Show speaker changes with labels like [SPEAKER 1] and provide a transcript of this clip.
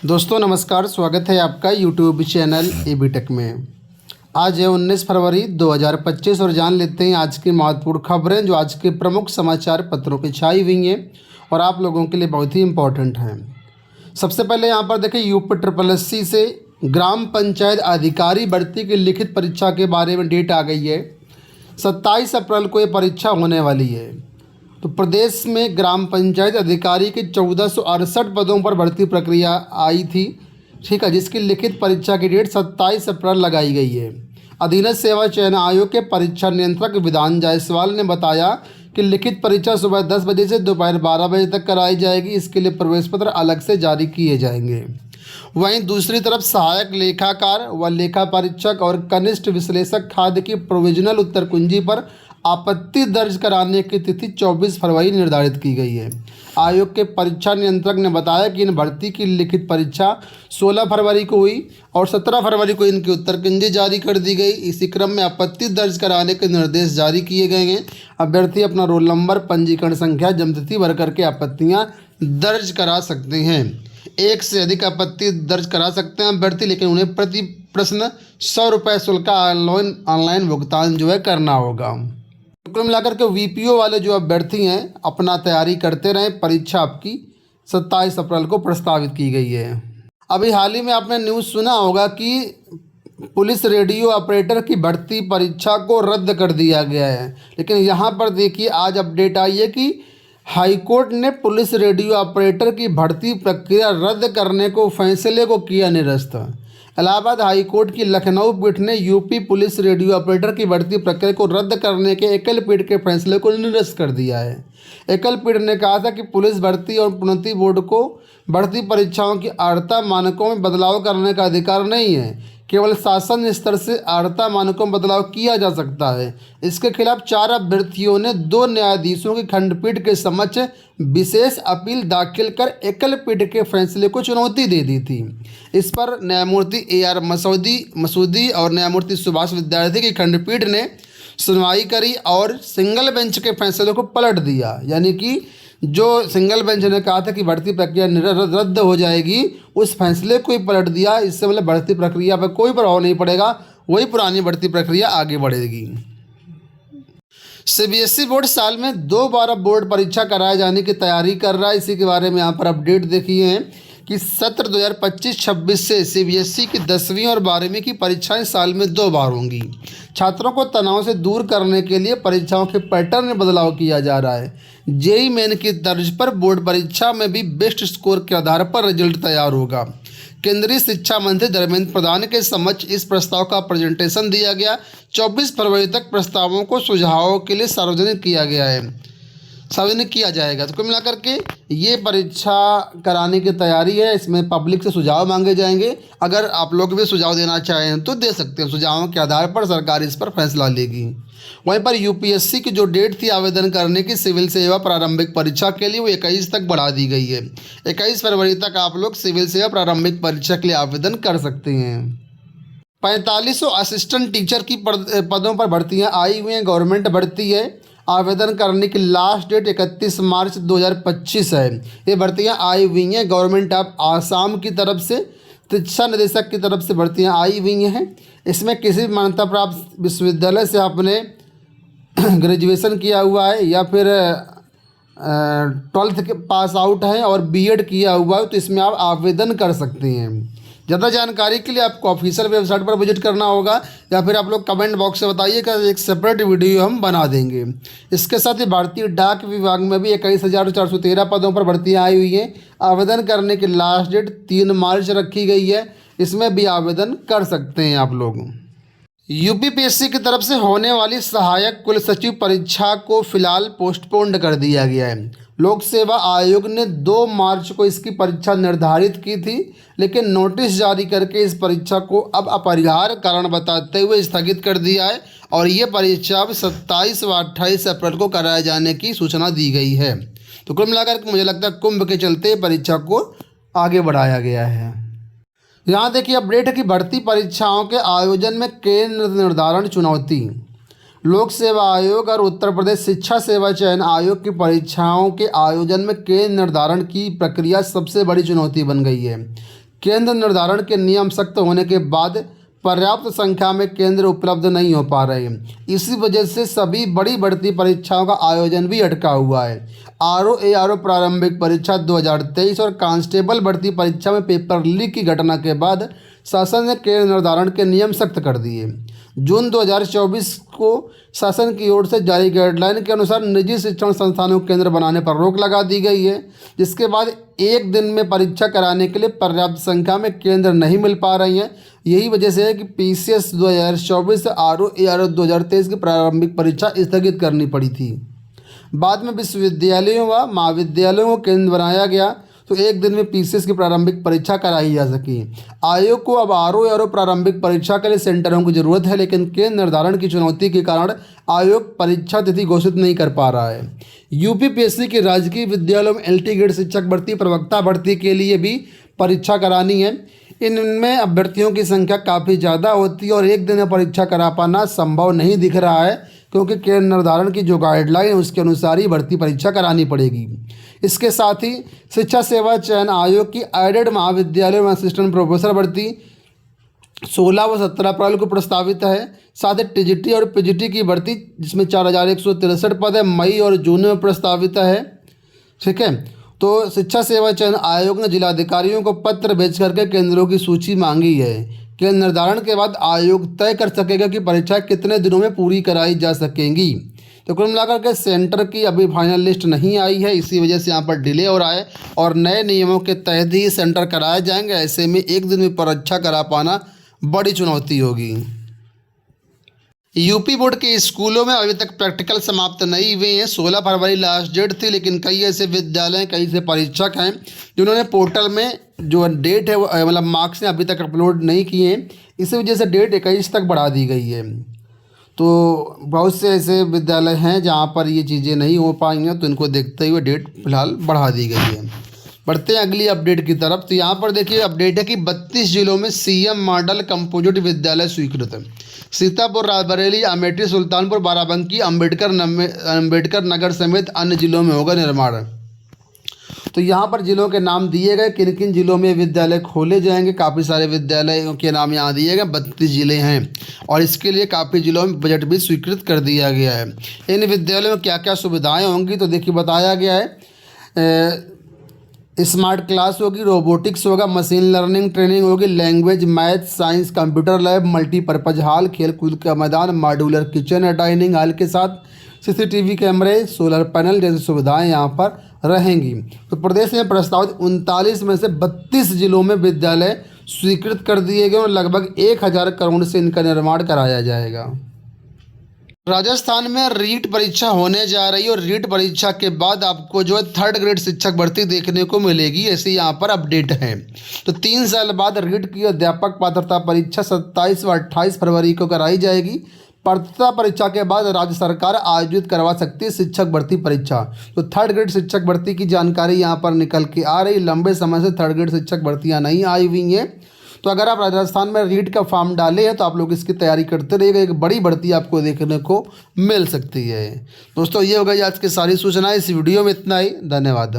[SPEAKER 1] दोस्तों नमस्कार, स्वागत है आपका यूट्यूब चैनल एबी टेक में। आज है 19 फरवरी 2025 और जान लेते हैं आज की महत्वपूर्ण खबरें जो आज के प्रमुख समाचार पत्रों पर छाई हुई हैं और आप लोगों के लिए बहुत ही इम्पोर्टेंट हैं। सबसे पहले यहाँ पर देखें, UP-SSC से ग्राम पंचायत अधिकारी भर्ती की लिखित परीक्षा के बारे में डेट आ गई है। 27 अप्रैल को ये परीक्षा होने वाली है। तो प्रदेश में ग्राम पंचायत अधिकारी के 1468 पदों पर भर्ती प्रक्रिया आई थी, ठीक है, जिसकी लिखित परीक्षा की डेट 27 अप्रैल लगाई गई है। अधीनस्थ सेवा चयन आयोग के परीक्षा नियंत्रक विधान जायसवाल ने बताया कि लिखित परीक्षा सुबह 10 बजे से दोपहर 12 बजे तक कराई जाएगी। इसके लिए प्रवेश पत्र अलग से जारी किए जाएंगे। वहीं दूसरी तरफ सहायक लेखाकार व लेखा परीक्षक और कनिष्ठ विश्लेषक खाद्य की प्रोविजनल उत्तर कुंजी पर आपत्ति दर्ज कराने की तिथि 24 फरवरी निर्धारित की गई है। आयोग के परीक्षा नियंत्रक ने बताया कि इन भर्ती की लिखित परीक्षा 16 फरवरी को हुई और 17 फरवरी को इनकी उत्तर कुंजी जारी कर दी गई। इसी क्रम में आपत्ति दर्ज कराने के निर्देश जारी किए गए हैं। अभ्यर्थी अपना रोल नंबर, पंजीकरण संख्या, जन्मतिथि भर करके आपत्तियाँ दर्ज करा सकते हैं। एक से अधिक आपत्ति दर्ज करा सकते हैं अभ्यर्थी, लेकिन उन्हें प्रति प्रश्न 100 रुपये शुल्क का ऑनलाइन भुगतान जो है करना होगा। कुल मिलाकर के VPO वाले जो अभ्यर्थी हैं अपना तैयारी करते रहें। परीक्षा आपकी 27 अप्रैल को प्रस्तावित की गई है। अभी हाल ही में आपने न्यूज़ सुना होगा कि पुलिस रेडियो ऑपरेटर की भर्ती परीक्षा को रद्द कर दिया गया है। लेकिन यहाँ पर देखिए, आज अपडेट आई है कि हाईकोर्ट ने पुलिस रेडियो ऑपरेटर की भर्ती प्रक्रिया रद्द करने को फैसले को किया निरस्त। इलाहाबाद हाईकोर्ट की लखनऊ पीठ ने यूपी पुलिस रेडियो ऑपरेटर की भर्ती प्रक्रिया को रद्द करने के एकल पीठ के फैसले को निरस्त कर दिया है। एकल पीठ ने कहा था कि पुलिस भर्ती और प्रोन्नति बोर्ड को भर्ती परीक्षाओं की अर्हता मानकों में बदलाव करने का अधिकार नहीं है। केवल शासन स्तर से अर्हता मानकों में बदलाव किया जा सकता है। इसके खिलाफ 4 अभ्यर्थियों ने 2 न्यायाधीशों की खंडपीठ के समक्ष विशेष अपील दाखिल कर एकल पीठ के फैसले को चुनौती दे दी थी। इस पर न्यायमूर्ति AR मसूदी और न्यायमूर्ति सुभाष विद्यार्थी की खंडपीठ ने सुनवाई करी और सिंगल बेंच के फैसले को पलट दिया। यानी कि जो सिंगल बेंच ने कहा था कि भर्ती प्रक्रिया रद्द हो जाएगी, उस फैसले को ही पलट दिया। इससे मतलब भर्ती प्रक्रिया पर कोई प्रभाव नहीं पड़ेगा, वही पुरानी भर्ती प्रक्रिया आगे बढ़ेगी। CBSE बोर्ड साल में 2 बार बोर्ड परीक्षा कराए जाने की तैयारी कर रहा है। इसी के बारे में यहाँ पर अपडेट देखिए हैं कि सत्र 2025-26 से CBSE की 10वीं और 12वीं की परीक्षाएं साल में 2 बार होंगी। छात्रों को तनाव से दूर करने के लिए परीक्षाओं के पैटर्न में बदलाव किया जा रहा है। JEE मेन की तर्ज पर बोर्ड परीक्षा में भी बेस्ट स्कोर के आधार पर रिजल्ट तैयार होगा। केंद्रीय शिक्षा मंत्री धर्मेंद्र प्रधान के समक्ष इस प्रस्ताव का प्रेजेंटेशन दिया गया। 24 फरवरी तक प्रस्तावों को सुझावों के लिए सार्वजनिक किया जाएगा। तो कुल मिलाकर के ये परीक्षा कराने की तैयारी है। इसमें पब्लिक से सुझाव मांगे जाएंगे। अगर आप लोग भी सुझाव देना चाहें तो दे सकते हैं। सुझावों के आधार पर सरकार इस पर फैसला लेगी। वहीं पर UPSC की जो डेट थी आवेदन करने की सिविल सेवा प्रारंभिक परीक्षा के लिए, वो 21 तक बढ़ा दी गई है। 21 फरवरी तक आप लोग सिविल सेवा प्रारंभिक परीक्षा के लिए आवेदन कर सकते हैं। 4500 असिस्टेंट टीचर की पदों पर भर्तियाँ आई हुई हैं। गवर्नमेंट भर्ती है। आवेदन करने की लास्ट डेट 31 मार्च 2025 है। ये भर्तियां आई हुई हैं गवर्नमेंट ऑफ आसाम की तरफ से, शिक्षा निदेशक की तरफ से भर्तियां आई हुई हैं। इसमें किसी भी मान्यता प्राप्त विश्वविद्यालय से आपने ग्रेजुएशन किया हुआ है या फिर 12th के पास आउट हैं और BEd किया हुआ है तो इसमें आप आवेदन कर सकते हैं। ज़्यादा जानकारी के लिए आपको ऑफिशियल वेबसाइट पर विजिट करना होगा या फिर आप लोग कमेंट बॉक्स से बताइएगा, एक सेपरेट वीडियो हम बना देंगे। इसके साथ ही भारतीय डाक विभाग में भी 21,413 पदों पर भर्तियाँ आई हुई हैं। आवेदन करने की लास्ट डेट 3 मार्च रखी गई है। इसमें भी आवेदन कर सकते हैं आप लोग। UPPSC की तरफ से होने वाली सहायक कुल सचिव परीक्षा को फिलहाल पोस्टपोन्ड कर दिया गया है। लोक सेवा आयोग ने 2 मार्च को इसकी परीक्षा निर्धारित की थी, लेकिन नोटिस जारी करके इस परीक्षा को अब अपरिहार्य कारण बताते हुए स्थगित कर दिया है और ये परीक्षा अब 27 व 28 अप्रैल को कराए जाने की सूचना दी गई है। तो कुल मिलाकर मुझे लगता है कुंभ के चलते परीक्षा को आगे बढ़ाया गया है। यहाँ देखिए अपडेट है कि भर्ती परीक्षाओं के आयोजन में केंद्र निर्धारण चुनौती। लोक सेवा आयोग और उत्तर प्रदेश शिक्षा सेवा चयन आयोग की परीक्षाओं के आयोजन में केंद्र निर्धारण की प्रक्रिया सबसे बड़ी चुनौती बन गई है। केंद्र निर्धारण के नियम सख्त होने के बाद पर्याप्त संख्या में केंद्र उपलब्ध नहीं हो पा रहे हैं। इसी वजह से सभी बड़ी बढ़ती परीक्षाओं का आयोजन भी अटका हुआ है। ARO प्रारंभिक परीक्षा 2023 और कांस्टेबल भर्ती परीक्षा में पेपर लीक की घटना के बाद शासन ने केंद्र निर्धारण के नियम सख्त कर दिए। जून 2024 को शासन की ओर से जारी गाइडलाइन के अनुसार निजी शिक्षण संस्थानों को केंद्र बनाने पर रोक लगा दी गई है, जिसके बाद एक दिन में परीक्षा कराने के लिए पर्याप्त संख्या में केंद्र नहीं मिल पा रही हैं। यही वजह से है कि PCS 2024 से ARO 2023 की प्रारंभिक परीक्षा स्थगित करनी पड़ी थी। बाद में विश्वविद्यालयों व महाविद्यालयों को केंद्र बनाया गया तो एक दिन में PCS की प्रारंभिक परीक्षा कराई जा सकी। आयोग को अब ARO प्रारंभिक परीक्षा के लिए सेंटरों की जरूरत है, लेकिन केंद्र निर्धारण की चुनौती के कारण आयोग परीक्षा तिथि घोषित नहीं कर पा रहा है। UPPSC की राजकीय विद्यालयों में LT ग्रेड शिक्षक भर्ती, प्रवक्ता भर्ती के लिए भी परीक्षा करानी है। इनमें अभ्यर्थियों की संख्या काफ़ी ज़्यादा होती है और एक दिन में परीक्षा करा पाना संभव नहीं दिख रहा है, क्योंकि केंद्र निर्धारण की जो गाइडलाइन है उसके अनुसार ही भर्ती परीक्षा करानी पड़ेगी। इसके साथ ही शिक्षा सेवा चयन आयोग की एडेड महाविद्यालयों में असिस्टेंट प्रोफेसर भर्ती 16 व 17 अप्रैल को प्रस्तावित है। साथ ही TGT और PGT की भर्ती, जिसमें 4163 पद है, मई और जून में प्रस्तावित है। ठीक है, तो शिक्षा सेवा चयन आयोग ने जिलाधिकारियों को पत्र भेज करके केंद्रों की सूची मांगी है। केंद्र निर्धारण के बाद आयोग तय कर सकेगा कि परीक्षा कितने दिनों में पूरी कराई जा सकेंगी। तो कुल मिलाकर के सेंटर की अभी फाइनल लिस्ट नहीं आई है, इसी वजह से यहाँ पर डिले हो रहा है और नए नियमों के तहत ही सेंटर कराए जाएंगे। ऐसे में एक दिन में परीक्षा करा पाना बड़ी चुनौती होगी। यूपी बोर्ड के स्कूलों में अभी तक प्रैक्टिकल समाप्त नहीं हुए हैं। 16 फरवरी लास्ट डेट थी, लेकिन कई ऐसे विद्यालय, कई से परीक्षक हैं जिन्होंने पोर्टल में जो डेट है मतलब मार्क्स अभी तक अपलोड नहीं किए हैं। इसी वजह से डेट 21 तक बढ़ा दी गई है। तो बहुत से ऐसे विद्यालय हैं जहाँ पर ये चीज़ें नहीं हो पाई हैं, तो इनको देखते हुए डेट फिलहाल बढ़ा दी गई है। बढ़ते हैं अगली अपडेट की तरफ। तो यहाँ पर देखिए अपडेट है कि 32 जिलों में CM मॉडल कंपोजिट विद्यालय स्वीकृत है। सीतापुर, रायबरेली, अमेठी, सुल्तानपुर, बाराबंकी, अम्बेडकर नगर समेत अन्य जिलों में होगा निर्माण। तो यहाँ पर जिलों के नाम दिए गए, किन किन जिलों में विद्यालय खोले जाएंगे। काफ़ी सारे विद्यालयों के नाम यहाँ दिए गए, 32 जिले हैं और इसके लिए काफ़ी जिलों में बजट भी स्वीकृत कर दिया गया है। इन विद्यालयों में क्या क्या सुविधाएं होंगी, तो देखिए बताया गया है स्मार्ट क्लास होगी, रोबोटिक्स होगा, मशीन लर्निंग ट्रेनिंग होगी, language, math, science, computer lab, multipurpose hall, खेल कूद का मैदान, मॉड्यूलर किचन है डाइनिंग हॉल के साथ, CCTV कैमरे, सोलर पैनल जैसी सुविधाएं यहाँ पर रहेंगी। तो प्रदेश में प्रस्तावित 39 में से 32 जिलों में विद्यालय स्वीकृत कर दिए गए और लगभग 1000 करोड़ से इनका निर्माण कराया जाएगा। राजस्थान में रीट परीक्षा होने जा रही है और रीट परीक्षा के बाद आपको जो है 3rd ग्रेड शिक्षक भर्ती देखने को मिलेगी, ऐसी यहाँ पर अपडेट है। तो 3 साल बाद रीट की अध्यापक पात्रता परीक्षा 27 व 28 फरवरी को कराई जाएगी। पात्रता परीक्षा के बाद राज्य सरकार आयोजित करवा सकती है शिक्षक भर्ती परीक्षा। तो 3rd ग्रेड शिक्षक भर्ती की जानकारी यहाँ पर निकल के आ रही। लंबे समय से 3rd ग्रेड शिक्षक भर्तियाँ नहीं आई हुई हैं। तो अगर आप राजस्थान में रीट का फॉर्म डाले हैं तो आप लोग इसकी तैयारी करते रहिएगा, एक बड़ी भर्ती आपको देखने को मिल सकती है। दोस्तों ये हो गई आज की सारी सूचनाएं। इस वीडियो में इतना ही, धन्यवाद।